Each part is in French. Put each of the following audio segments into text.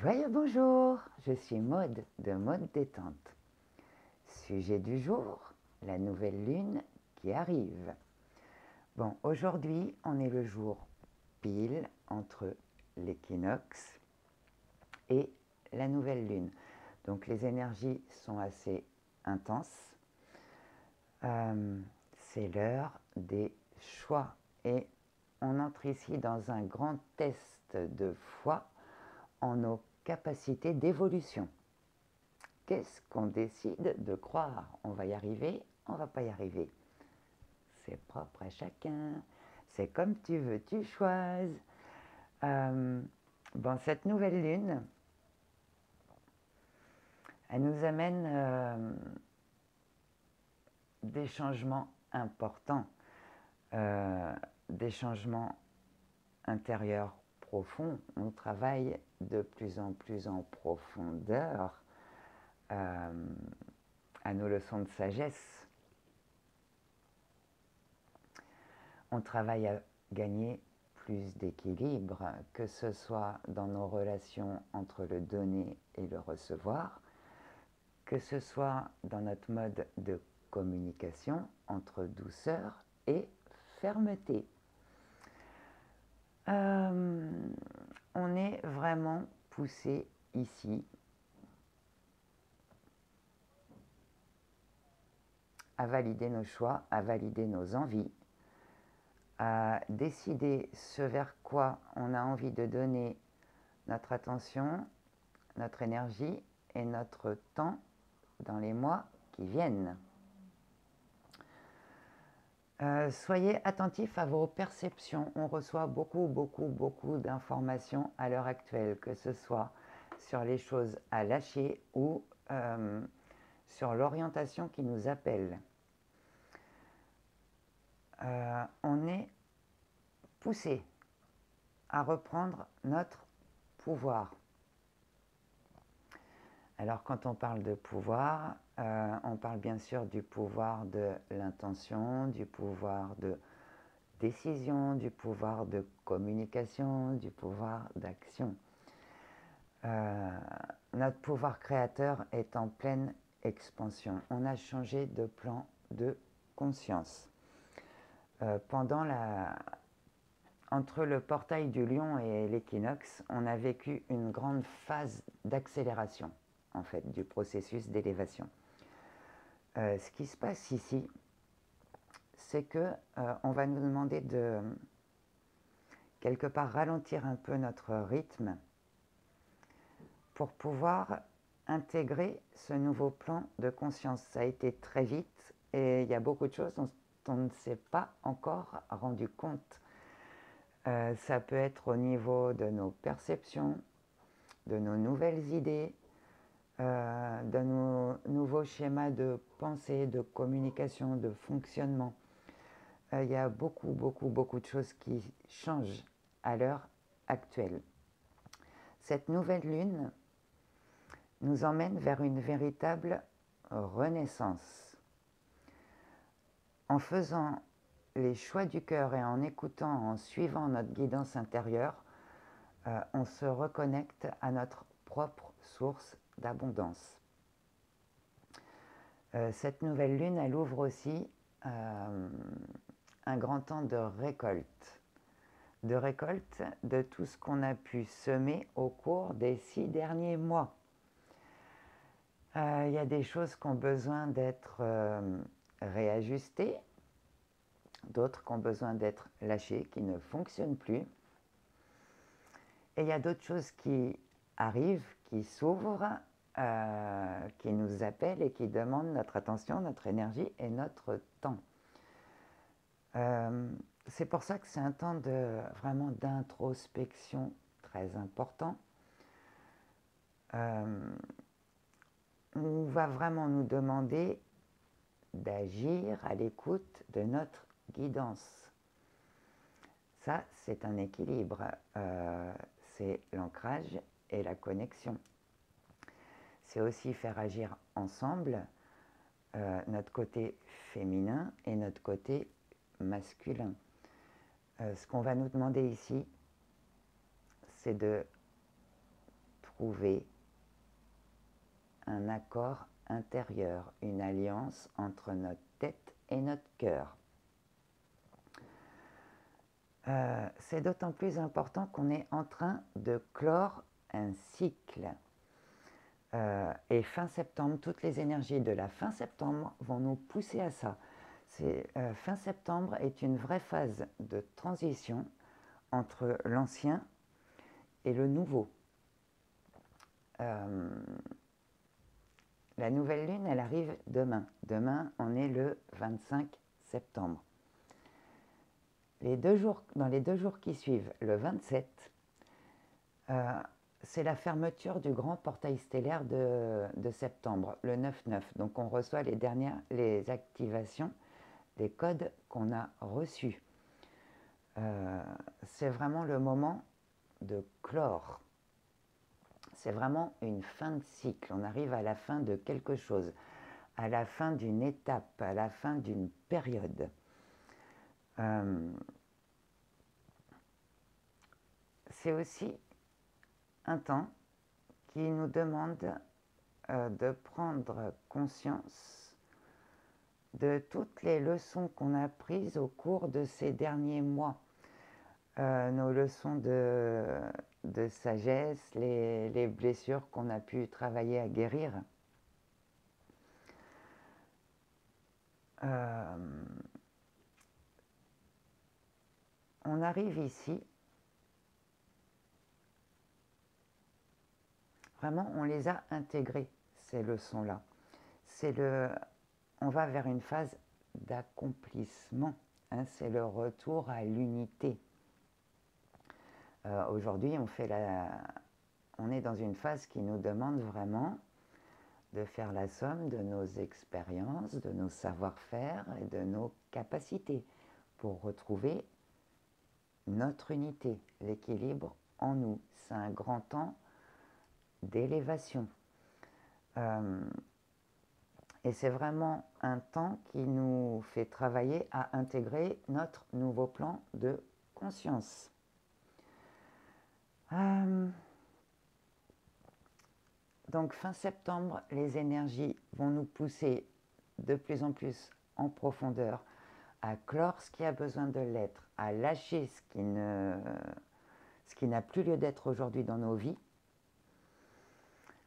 Joyeux bonjour, je suis Maude de Maude Détente. Sujet du jour, la nouvelle lune qui arrive. Bon, aujourd'hui, on est le jour pile entre l'équinoxe et la nouvelle lune. Donc les énergies sont assez intenses. C'est l'heure des choix et on entre ici dans un grand test de foi en nos capacités d'évolution. Qu'est-ce qu'on décide de croire? On va y arriver, on va pas y arriver. C'est propre à chacun. C'est comme tu veux, tu choisis. Bon, cette nouvelle lune, elle nous amène des changements importants, des changements intérieurs profonds. On travaille de plus en plus en profondeur à nos leçons de sagesse. On travaille à gagner plus d'équilibre, que ce soit dans nos relations entre le donner et le recevoir, que ce soit dans notre mode de communication entre douceur et fermeté. On est vraiment poussé ici à valider nos choix, à valider nos envies, à décider ce vers quoi on a envie de donner notre attention, notre énergie et notre temps dans les mois qui viennent. Soyez attentifs à vos perceptions. On reçoit beaucoup d'informations à l'heure actuelle, que ce soit sur les choses à lâcher ou sur l'orientation qui nous appelle. On est poussé à reprendre notre pouvoir. Alors quand on parle de pouvoir, on parle bien sûr du pouvoir de l'intention, du pouvoir de décision, du pouvoir de communication, du pouvoir d'action. Notre pouvoir créateur est en pleine expansion. On a changé de plan de conscience. Entre le portail du lion et l'équinoxe, on a vécu une grande phase d'accélération, en fait, du processus d'élévation. Ce qui se passe ici, c'est que on va nous demander de, quelque part, ralentir un peu notre rythme pour pouvoir intégrer ce nouveau plan de conscience. Ça a été très vite et il y a beaucoup de choses dont on ne s'est pas encore rendu compte. Ça peut être au niveau de nos perceptions, de nos nouvelles idées, de nos nouveaux schémas de pensée, de communication, de fonctionnement. Il y a beaucoup de choses qui changent à l'heure actuelle. Cette nouvelle lune nous emmène vers une véritable renaissance. En faisant les choix du cœur et en écoutant, en suivant notre guidance intérieure, on se reconnecte à notre propre source d'abondance. Cette nouvelle lune, elle ouvre aussi un grand temps de récolte de tout ce qu'on a pu semer au cours des 6 derniers mois. Il y a des choses qui ont besoin d'être réajustées, d'autres qui ont besoin d'être lâchées, qui ne fonctionnent plus. Et il y a d'autres choses qui arrivent, qui s'ouvrent, qui nous appellent et qui demandent notre attention, notre énergie et notre temps. C'est pour ça que c'est un temps vraiment d'introspection très important. On va vraiment nous demander d'agir à l'écoute de notre guidance. Ça, c'est un équilibre. C'est l'ancrage et la connexion. C'est aussi faire agir ensemble notre côté féminin et notre côté masculin. Ce qu'on va nous demander ici, c'est de trouver un accord intérieur, une alliance entre notre tête et notre cœur. C'est d'autant plus important qu'on est en train de clore un cycle. Et fin septembre, toutes les énergies de la fin septembre vont nous pousser à ça. Fin septembre est une vraie phase de transition entre l'ancien et le nouveau. La nouvelle lune, elle arrive demain. Demain, on est le 25 septembre. Dans les 2 jours qui suivent, le 27, c'est la fermeture du grand portail stellaire de septembre, le 9-9. Donc on reçoit les activations des codes qu'on a reçus. C'est vraiment le moment de clore. C'est vraiment une fin de cycle. On arrive à la fin de quelque chose, à la fin d'une étape, à la fin d'une période. C'est aussi un temps qui nous demande de prendre conscience de toutes les leçons qu'on a prises au cours de ces derniers mois. Nos leçons de sagesse, les blessures qu'on a pu travailler à guérir. On arrive ici, vraiment on les a intégrées, ces leçons-là. On va vers une phase d'accomplissement, hein, c'est le retour à l'unité. Aujourd'hui, on est dans une phase qui nous demande vraiment de faire la somme de nos expériences, de nos savoir-faire et de nos capacités pour retrouver notre unité, l'équilibre en nous. C'est un grand temps d'élévation. Et c'est vraiment un temps qui nous fait travailler à intégrer notre nouveau plan de conscience. Donc fin septembre, les énergies vont nous pousser de plus en plus en profondeur à clore ce qui a besoin de l'être, à lâcher ce qui n'a plus lieu d'être aujourd'hui dans nos vies,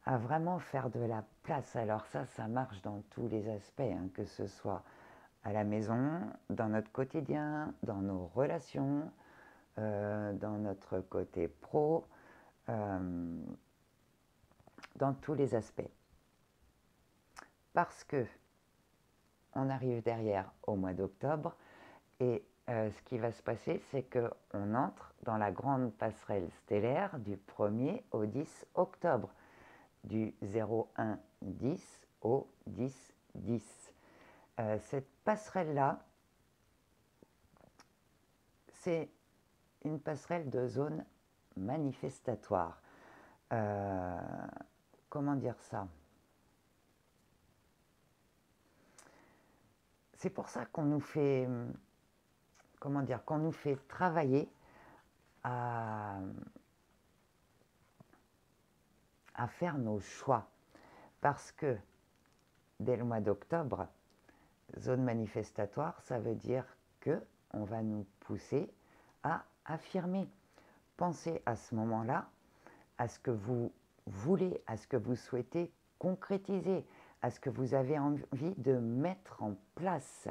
à vraiment faire de la place. Alors ça marche dans tous les aspects, hein, que ce soit à la maison, dans notre quotidien, dans nos relations, dans notre côté pro, dans tous les aspects. Parce que on arrive derrière au mois d'octobre et ce qui va se passer, c'est qu'on entre dans la grande passerelle stellaire du 1er au 10 octobre, du 01-10 au 10-10. Cette passerelle-là, c'est une passerelle de zone manifestatoire. Comment dire ça ? C'est pour ça qu'on nous fait, qu'on nous fait travailler à faire nos choix. Parce que dès le mois d'octobre, zone manifestatoire, ça veut dire qu'on va nous pousser à affirmer. Pensez à ce moment-là à ce que vous voulez, à ce que vous souhaitez concrétiser, à ce que vous avez envie de mettre en place.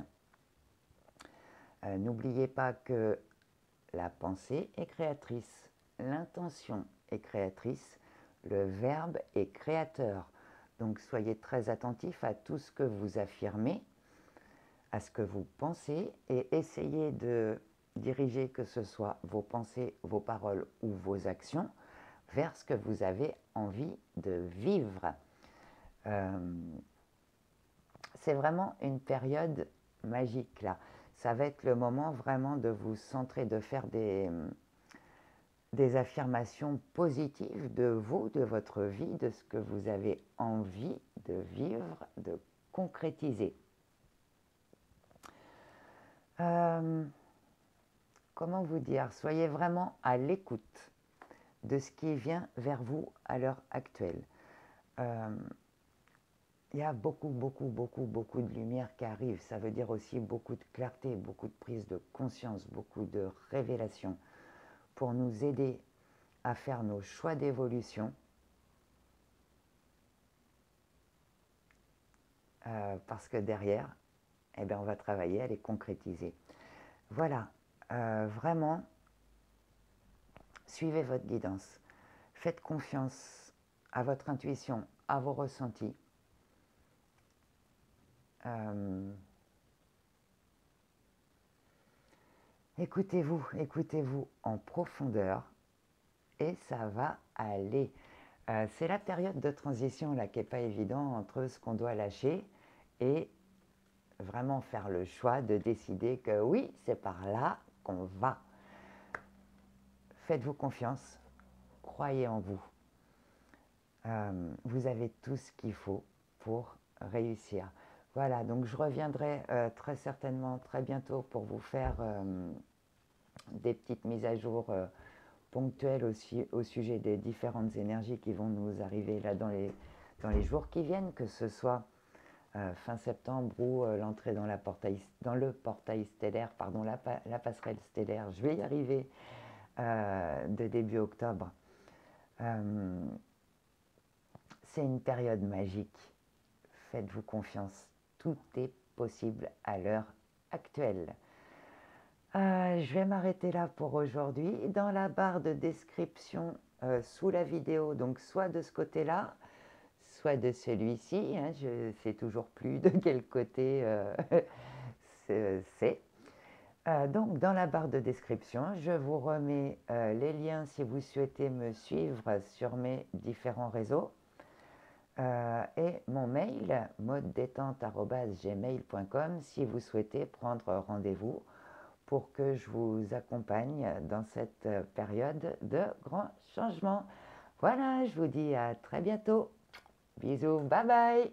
N'oubliez pas que la pensée est créatrice, l'intention est créatrice, le verbe est créateur. Donc soyez très attentifs à tout ce que vous affirmez, à ce que vous pensez et essayez de diriger, que ce soit vos pensées, vos paroles ou vos actions, vers ce que vous avez envie de vivre. C'est vraiment une période magique là. Ça va être le moment vraiment de vous centrer, de faire des affirmations positives de vous, de votre vie, de ce que vous avez envie de vivre, de concrétiser. Comment vous dire ? Soyez vraiment à l'écoute de ce qui vient vers vous à l'heure actuelle. Il y a beaucoup de lumière qui arrive. Ça veut dire aussi beaucoup de clarté, beaucoup de prise de conscience, beaucoup de révélation pour nous aider à faire nos choix d'évolution. Parce que derrière, eh bien, on va travailler à les concrétiser. Voilà, vraiment, suivez votre guidance. Faites confiance à votre intuition, à vos ressentis. Écoutez-vous en profondeur et ça va aller. C'est la période de transition là qui n'est pas évidente entre ce qu'on doit lâcher et vraiment faire le choix de décider que oui, c'est par là qu'on va. Faites-vous confiance, croyez en vous. Vous avez tout ce qu'il faut pour réussir. Voilà, donc je reviendrai très certainement très bientôt pour vous faire des petites mises à jour ponctuelles aussi au sujet des différentes énergies qui vont nous arriver là dans les jours qui viennent, que ce soit fin septembre ou l'entrée dans le portail stellaire, pardon, la passerelle stellaire, je vais y arriver, de début octobre. C'est une période magique. Faites-vous confiance. Tout est possible à l'heure actuelle. Je vais m'arrêter là pour aujourd'hui. Dans la barre de description sous la vidéo, donc soit de ce côté-là, soit de celui-ci, hein, je ne sais toujours plus de quel côté c'est. Donc dans la barre de description, je vous remets les liens si vous souhaitez me suivre sur mes différents réseaux. Et mon mail, modedétente@gmail.com, si vous souhaitez prendre rendez-vous pour que je vous accompagne dans cette période de grands changements. Voilà, je vous dis à très bientôt. Bisous, bye bye.